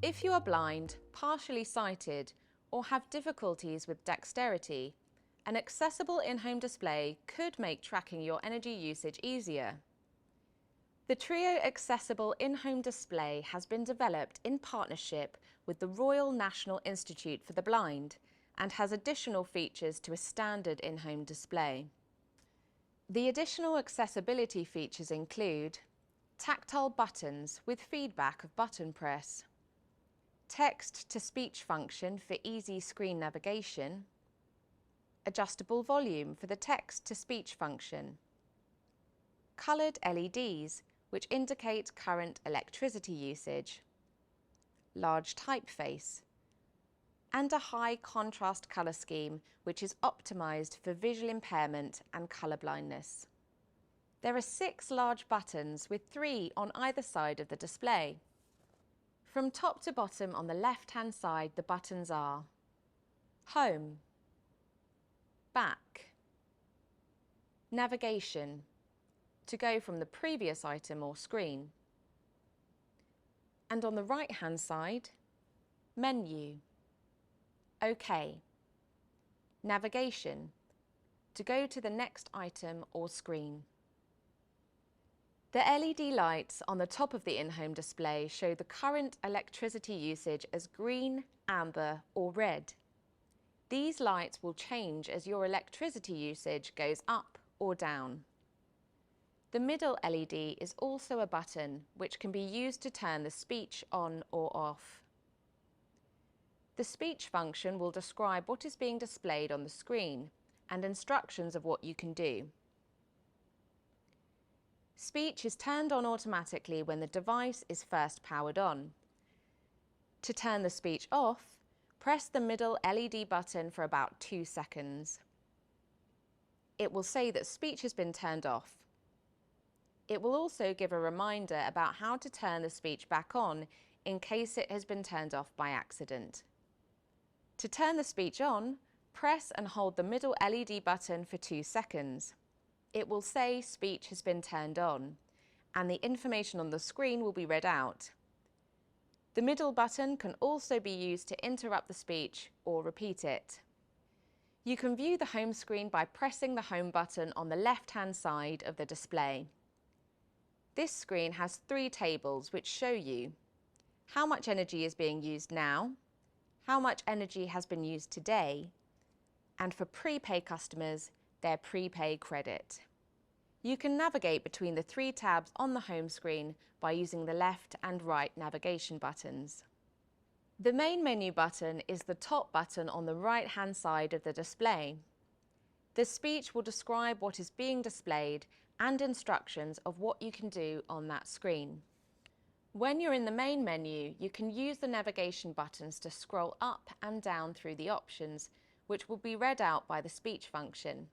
If you are blind, partially sighted, or have difficulties with dexterity, an accessible in-home display could make tracking your energy usage easier. The Trio Accessible In-Home Display has been developed in partnership with the Royal National Institute for the Blind and has additional features to a standard in-home display. The additional accessibility features include tactile buttons with feedback of button press, text-to-speech function for easy screen navigation, adjustable volume for the text-to-speech function, coloured LEDs which indicate current electricity usage, large typeface, and a high contrast colour scheme which is optimised for visual impairment and colour blindness. There are 6 large buttons with 3 on either side of the display. From top to bottom on the left-hand side, the buttons are Home, Back, Navigation, to go from the previous item or screen, and on the right-hand side, Menu, OK, Navigation, to go to the next item or screen. The LED lights on the top of the in-home display show the current electricity usage as green, amber or red. These lights will change as your electricity usage goes up or down. The middle LED is also a button which can be used to turn the speech on or off. The speech function will describe what is being displayed on the screen and instructions of what you can do. Speech is turned on automatically when the device is first powered on. To turn the speech off, press the middle LED button for about 2 seconds. It will say that speech has been turned off. It will also give a reminder about how to turn the speech back on in case it has been turned off by accident. To turn the speech on, press and hold the middle LED button for 2 seconds. It will say speech has been turned on, and the information on the screen will be read out. The middle button can also be used to interrupt the speech or repeat it. You can view the home screen by pressing the home button on the left-hand side of the display. This screen has 3 tables which show you how much energy is being used now, how much energy has been used today, and for prepay customers, their prepay credit. You can navigate between the 3 tabs on the home screen by using the left and right navigation buttons. The main menu button is the top button on the right-hand side of the display. The speech will describe what is being displayed and instructions of what you can do on that screen. When you're in the main menu, you can use the navigation buttons to scroll up and down through the options, which will be read out by the speech function.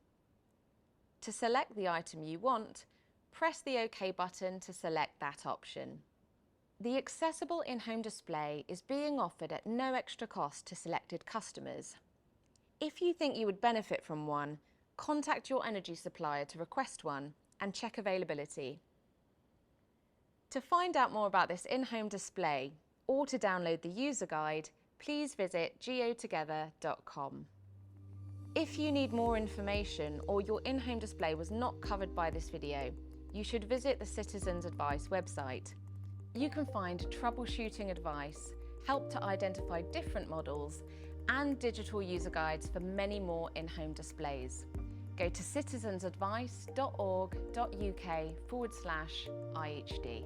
To select the item you want, press the OK button to select that option. The accessible in-home display is being offered at no extra cost to selected customers. If you think you would benefit from one, contact your energy supplier to request one and check availability. To find out more about this in-home display or to download the user guide, please visit geotogether.com. If you need more information or your in-home display was not covered by this video, you should visit the Citizens Advice website. You can find troubleshooting advice, help to identify different models, and digital user guides for many more in-home displays. Go to citizensadvice.org.uk/IHD.